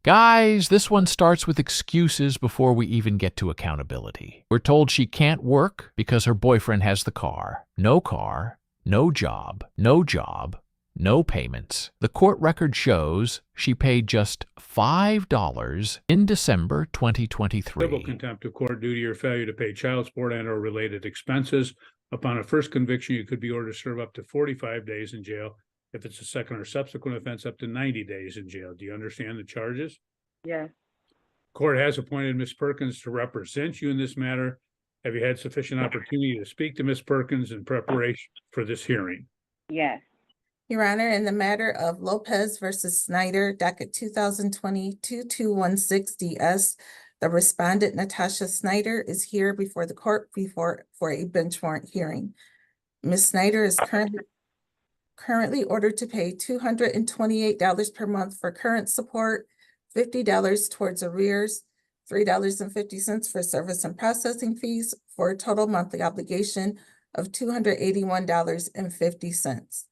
Guys, this one starts with excuses before we even get to accountability. We're told she can't work because her boyfriend has the car. No car, no job, no job, no payments. The court record shows she paid just $5 in December 2023. Civil contempt of court due to your failure to pay child support and or related expenses. Upon a first conviction, you could be ordered to serve up to 45 days in jail. If it's a second or subsequent offense, up to 90 days in jail. Do you understand the charges? Yes. Court has appointed Ms. Perkins to represent you in this matter. Have you had sufficient opportunity to speak to Ms. Perkins in preparation for this hearing? Yes. Your Honor, in the matter of Lopez versus Snyder, docket 2022-216 DS, the respondent Natasha Snyder is here before the court for a bench warrant hearing. Ms. Snyder is currently ordered to pay $228 per month for current support, $50 towards arrears, $3.50 for service and processing fees, for a total monthly obligation of $281.50.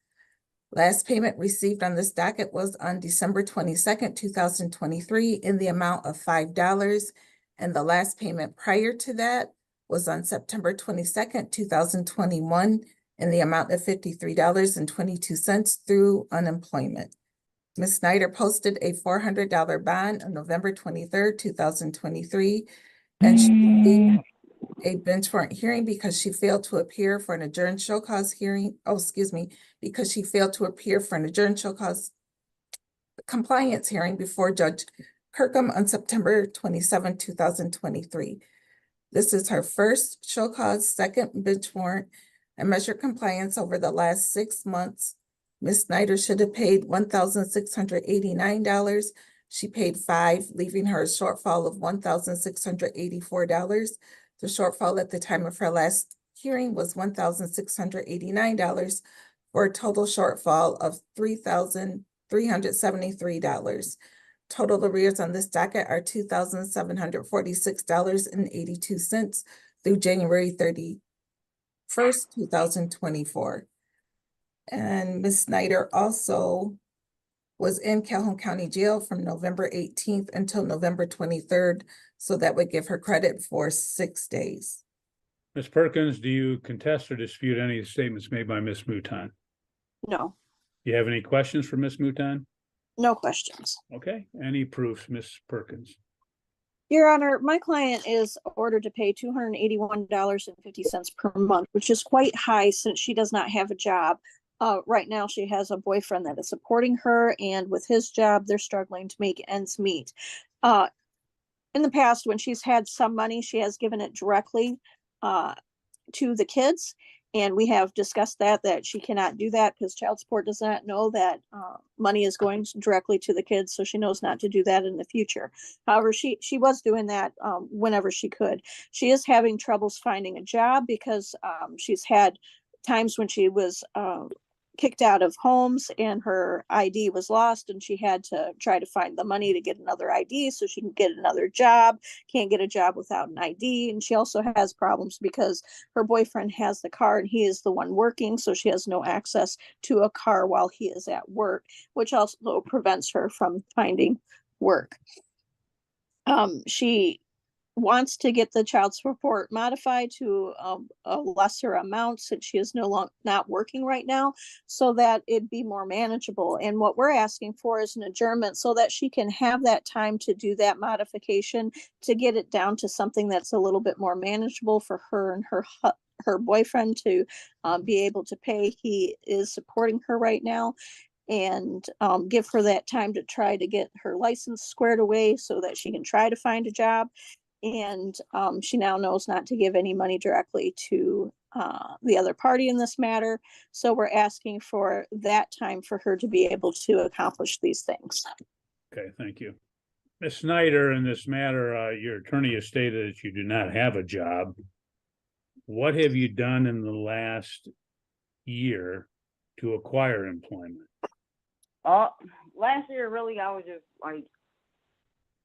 Last payment received on this docket was on December 22nd, 2023 in the amount of $5. And the last payment prior to that was on September 22nd, 2021 in the amount of $53.22 through unemployment. Ms. Snyder posted a $400 bond on November 23rd, 2023, and she received a bench warrant hearing because she failed to appear for an adjourned show cause hearing. Because she failed to appear for an adjourned show cause compliance hearing before Judge Kirkham on September 27, 2023. This is her first show cause, second bench warrant, and measured compliance over the last 6 months. Ms. Snyder should have paid $1,689. She paid $5, leaving her a shortfall of $1,684. The shortfall at the time of her last hearing was $1,689 for a total shortfall of $3,373. Total arrears on this docket are $2,746.82 through January 31st, 2024. And Ms. Snyder also was in Calhoun County Jail from November 18th until November 23rd. So that would give her credit for 6 days. Ms. Perkins, do you contest or dispute any statements made by Ms. Mouton? No, Do you have any questions for Ms. Mouton? no questions. Okay, any proofs, Ms. Perkins? Your Honor, my client is ordered to pay $281.50 per month, which is quite high since she does not have a job. Right now, she has a boyfriend that is supporting her, and with his job, they're struggling to make ends meet. In the past, when she's had some money, she has given it directly to the kids. And we have discussed that she cannot do that because child support does not know that money is going directly to the kids. So she knows not to do that in the future. However, she was doing that whenever she could. She is having troubles finding a job because she's had times when she was kicked out of homes and her ID was lost, and she had to try to find the money to get another ID so she can get another job. Can't get a job without an ID. And she also has problems because her boyfriend has the car and he is the one working, so she has no access to a car while he is at work, which also prevents her from finding work. She wants to get the child support modified to a lesser amount since she is not working right now, so that it'd be more manageable. And what we're asking for is an adjournment so that she can have that time to do that modification to get it down to something that's a little bit more manageable for her and her boyfriend to be able to pay. He is supporting her right now, and give her that time to try to get her license squared away so that she can try to find a job. And she now knows not to give any money directly to the other party in this matter. So we're asking for that time for her to be able to accomplish these things. Okay, thank you. Ms. Snyder, in this matter, your attorney has stated that you do not have a job. What have you done in the last year to acquire employment? Last year, really, I was just like,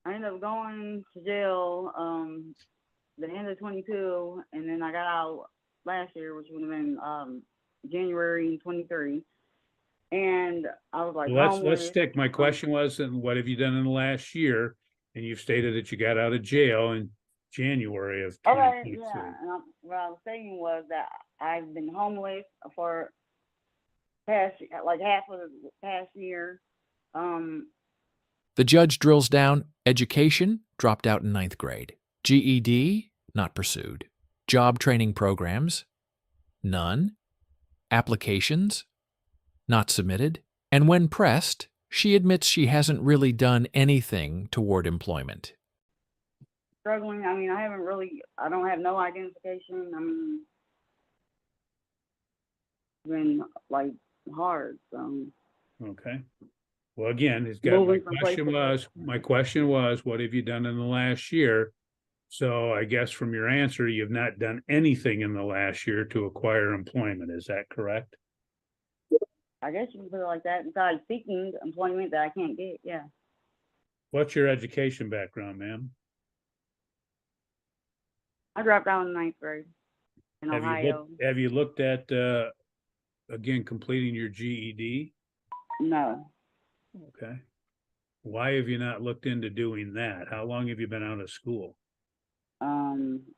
I ended up going to jail the end of 22, and then I got out last year, which would have been January 23. And I was like Well, let's homeless. stick. My question was, and what have you done in the last year? And you've stated that you got out of jail in January of Okay, 2022. yeah. And what I was saying was that I've been homeless for past like half of the past year. The judge drills down: education, dropped out in 9th grade. GED, not pursued. Job training programs, none. Applications, not submitted. And when pressed, she admits she hasn't really done anything toward employment. Struggling. I mean, I don't have no identification. I mean, it's been like hard. So Okay. Well, again, Moving from place to place. my question was, what have you done in the last year? So I guess from your answer, you've not done anything in the last year to acquire employment. Is that correct? I guess you can put it like that. Besides seeking employment that I can't get. Yeah. What's your education background, ma'am? I dropped out in 9th grade in Have Ohio. have you looked at, again, completing your GED? No. Okay. Why have you not looked into doing that? How long have you been out of school?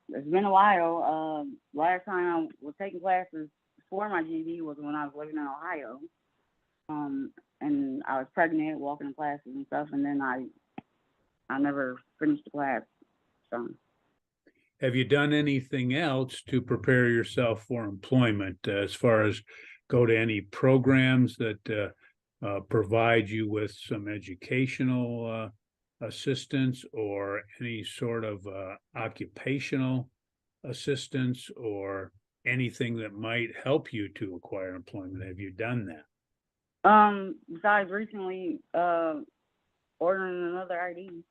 It's been a while. Last time I was taking classes for my GED was when I was living in Ohio. And I was pregnant, walking to classes and stuff, and then I never finished the class. So. Have you done anything else to prepare yourself for employment, as far as go to any programs that provide you with some educational assistance, or any sort of occupational assistance, or anything that might help you to acquire employment? Have you done that? Besides recently ordering another ID.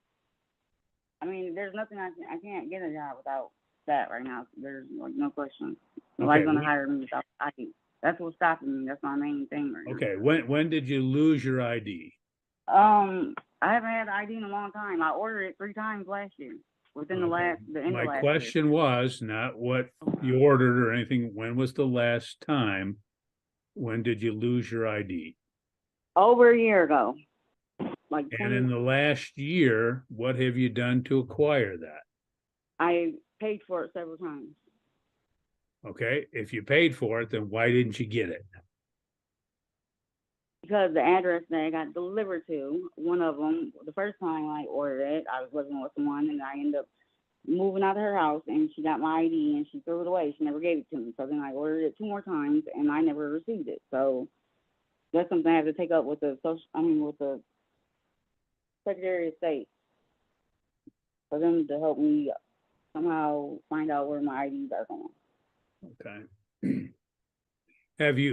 I mean, there's nothing I can't get a job without that right now. There's like no question. Nobody's gonna hire me without ID. That's what's stopping me. That's my main thing right now. Okay, when did you lose your ID? I haven't had ID in a long time. I ordered it 3 times last year. Within the end of My last question was not what you ordered or anything. When was the last time? When did you lose your ID? Over a year ago. Like And in the last year, what have you done to acquire that? I paid for it several times. Okay, if you paid for it, then why didn't you get it? Because the address that I got delivered to, one of them, the first time I ordered it, I was living with someone, and I ended up moving out of her house, and she got my ID, and she threw it away. She never gave it to me. So then I ordered it 2 more times, and I never received it. So that's something I have to take up with the with the Secretary of State, for them to help me somehow find out where my IDs are going. Okay.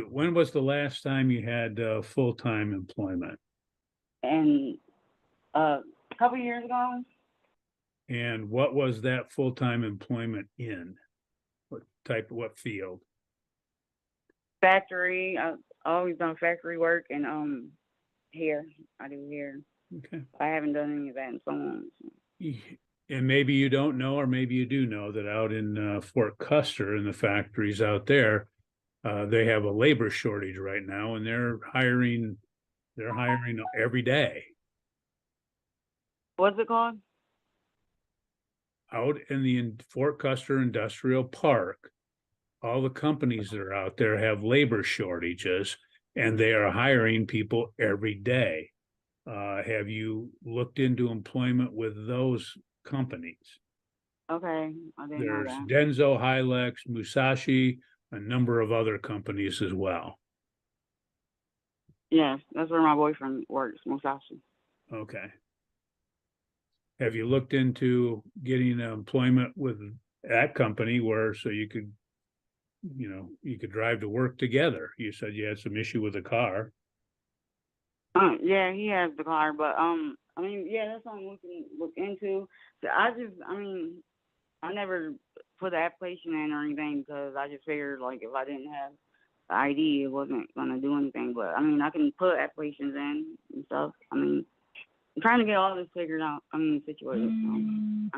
When was the last time you had full-time employment? And a couple of years ago. And what was that full-time employment in? What field? Factory. I've always done factory work, and hair. I do hair. Okay. I haven't done any of that in so long. And maybe you don't know, or maybe you do know, that out in Fort Custer, in the factories out there, they have a labor shortage right now, and they're hiring every day. What's it called? Out in the Fort Custer Industrial Park, all the companies that are out there have labor shortages, and they are hiring people every day. Have you looked into employment with those companies? Okay, I didn't know There's that. Denso, Hilux, Musashi, a number of other companies as well. Yes, that's where my boyfriend works, Musashi. Okay. Have you looked into getting employment with that company so you could drive to work together? You said you had some issue with the car. Yeah, he has the car, but I mean, yeah, that's something we can look into. So I never put the application in or anything, because I just figured, like, if I didn't have the ID, it wasn't gonna do anything. But I mean, I can put applications in and stuff. I mean, I'm trying to get all this figured out. I mean, situated. So,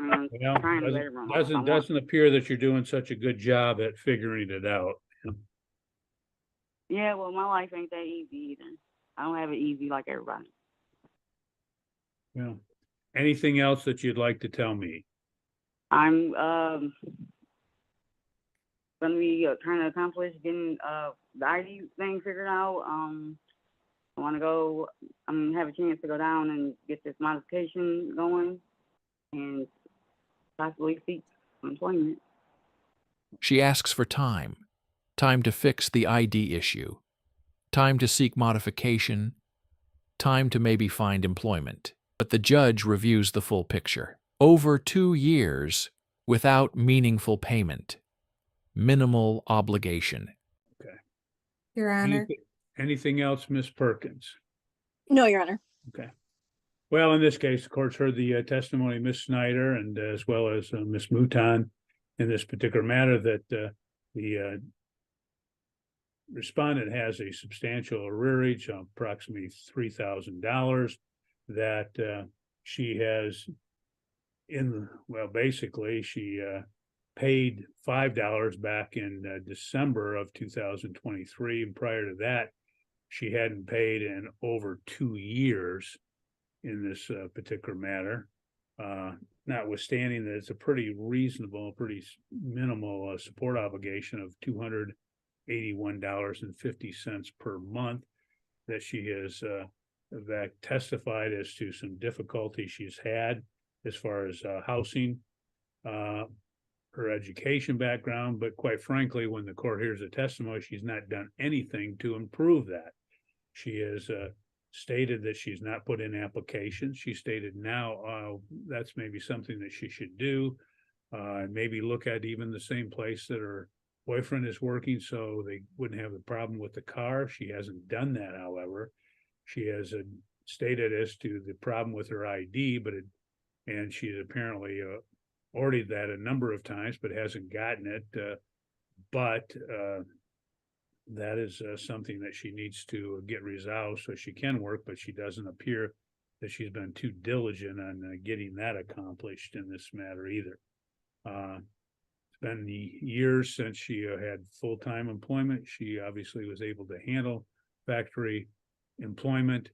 I mean, I'm trying to let everyone know. Doesn't appear that you're doing such a good job at figuring it out. Yeah, well, my life ain't that easy either. I don't have it easy like everybody. Well, anything else that you'd like to tell me? I'm gonna be trying to accomplish getting the ID thing figured out. I want to go. Have a chance to go down and get this modification going, and possibly seek employment. She asks for time to fix the ID issue, time to seek modification, time to maybe find employment. But the judge reviews the full picture. Over 2 years without meaningful payment, minimal obligation. Okay. Your Honor. Anything else, Ms. Perkins? No, Your Honor. Okay. Well, in this case, the court's heard the testimony of Ms. Snyder and as well as Ms. Mouton in this particular matter that the respondent has a substantial arrearage of approximately $3,000 that she has basically she paid $5 back in December of 2023. And prior to that, she hadn't paid in over 2 years in this particular matter. Notwithstanding that it's a pretty reasonable, pretty minimal support obligation of $281.50 per month that she has testified as to some difficulty she's had as far as housing, her education background, but quite frankly, when the court hears the testimony, she's not done anything to improve that. She has stated that she's not put in applications. She stated now that's maybe something that she should do, and maybe look at even the same place that her boyfriend is working so they wouldn't have the problem with the car. She hasn't done that, however. She has stated as to the problem with her ID, and she has apparently ordered that a number of times, but hasn't gotten it. But that is something that she needs to get resolved so she can work, but she doesn't appear that she's been too diligent on getting that accomplished in this matter either. It's been years since she had full-time employment. She obviously was able to handle factory employment.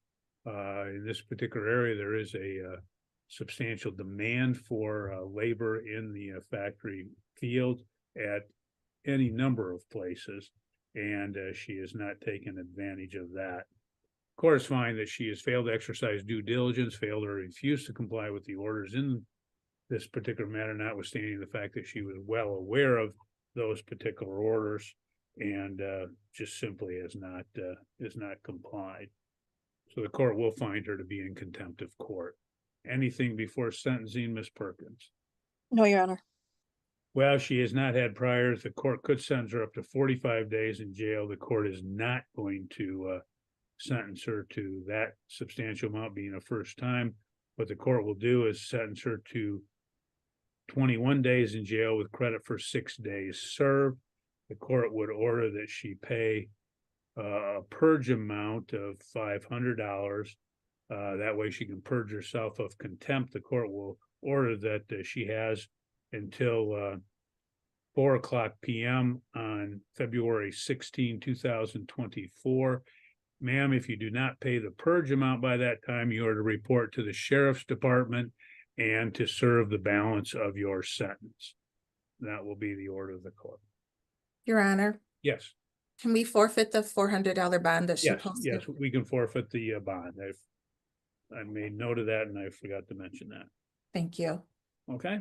In this particular area, there is a substantial demand for labor in the factory field at any number of places, and she has not taken advantage of that. Courts find that she has failed to exercise due diligence, failed or refused to comply with the orders in this particular matter, notwithstanding the fact that she was well aware of those particular orders and just simply has not complied. So the court will find her to be in contempt of court. Anything before sentencing, Ms. Perkins? No, Your Honor. Well, she has not had priors. The court could sentence her up to 45 days in jail. The court is not going to sentence her to that substantial amount being a first time. What the court will do is sentence her to 21 days in jail with credit for 6 days served. The court would order that she pay a purge amount of $500. That way she can purge herself of contempt. The court will order that she has until 4:00 p.m. on February 16, 2024. Ma'am, if you do not pay the purge amount by that time, you are to report to the sheriff's department and to serve the balance of your sentence. That will be the order of the court. Your Honor, Yes. can we forfeit the $400 bond that she posted? Yes, we can forfeit the bond. I made note of that and I forgot to mention that. Thank you. Okay.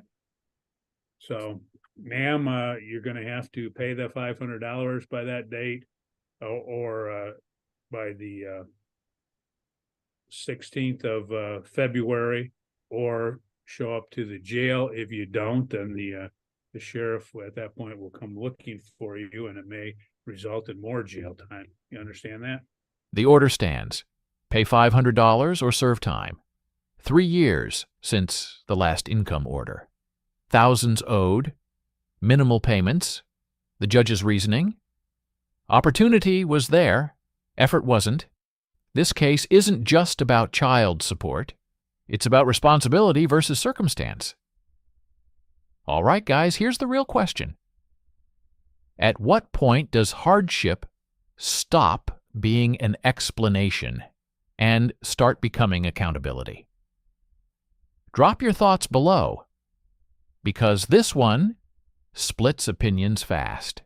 So, ma'am, you're going to have to pay the $500 by that date or by the 16th of February, or show up to the jail. If you don't, then the sheriff at that point will come looking for you, and it may result in more jail time. You understand that? The order stands. Pay $500 or serve time. 3 years since the last income order. Thousands owed. Minimal payments. The judge's reasoning. Opportunity was there. Effort wasn't. This case isn't just about child support. It's about responsibility versus circumstance. All right, guys, here's the real question. At what point does hardship stop being an explanation and start becoming accountability. Drop your thoughts below, because this one splits opinions fast.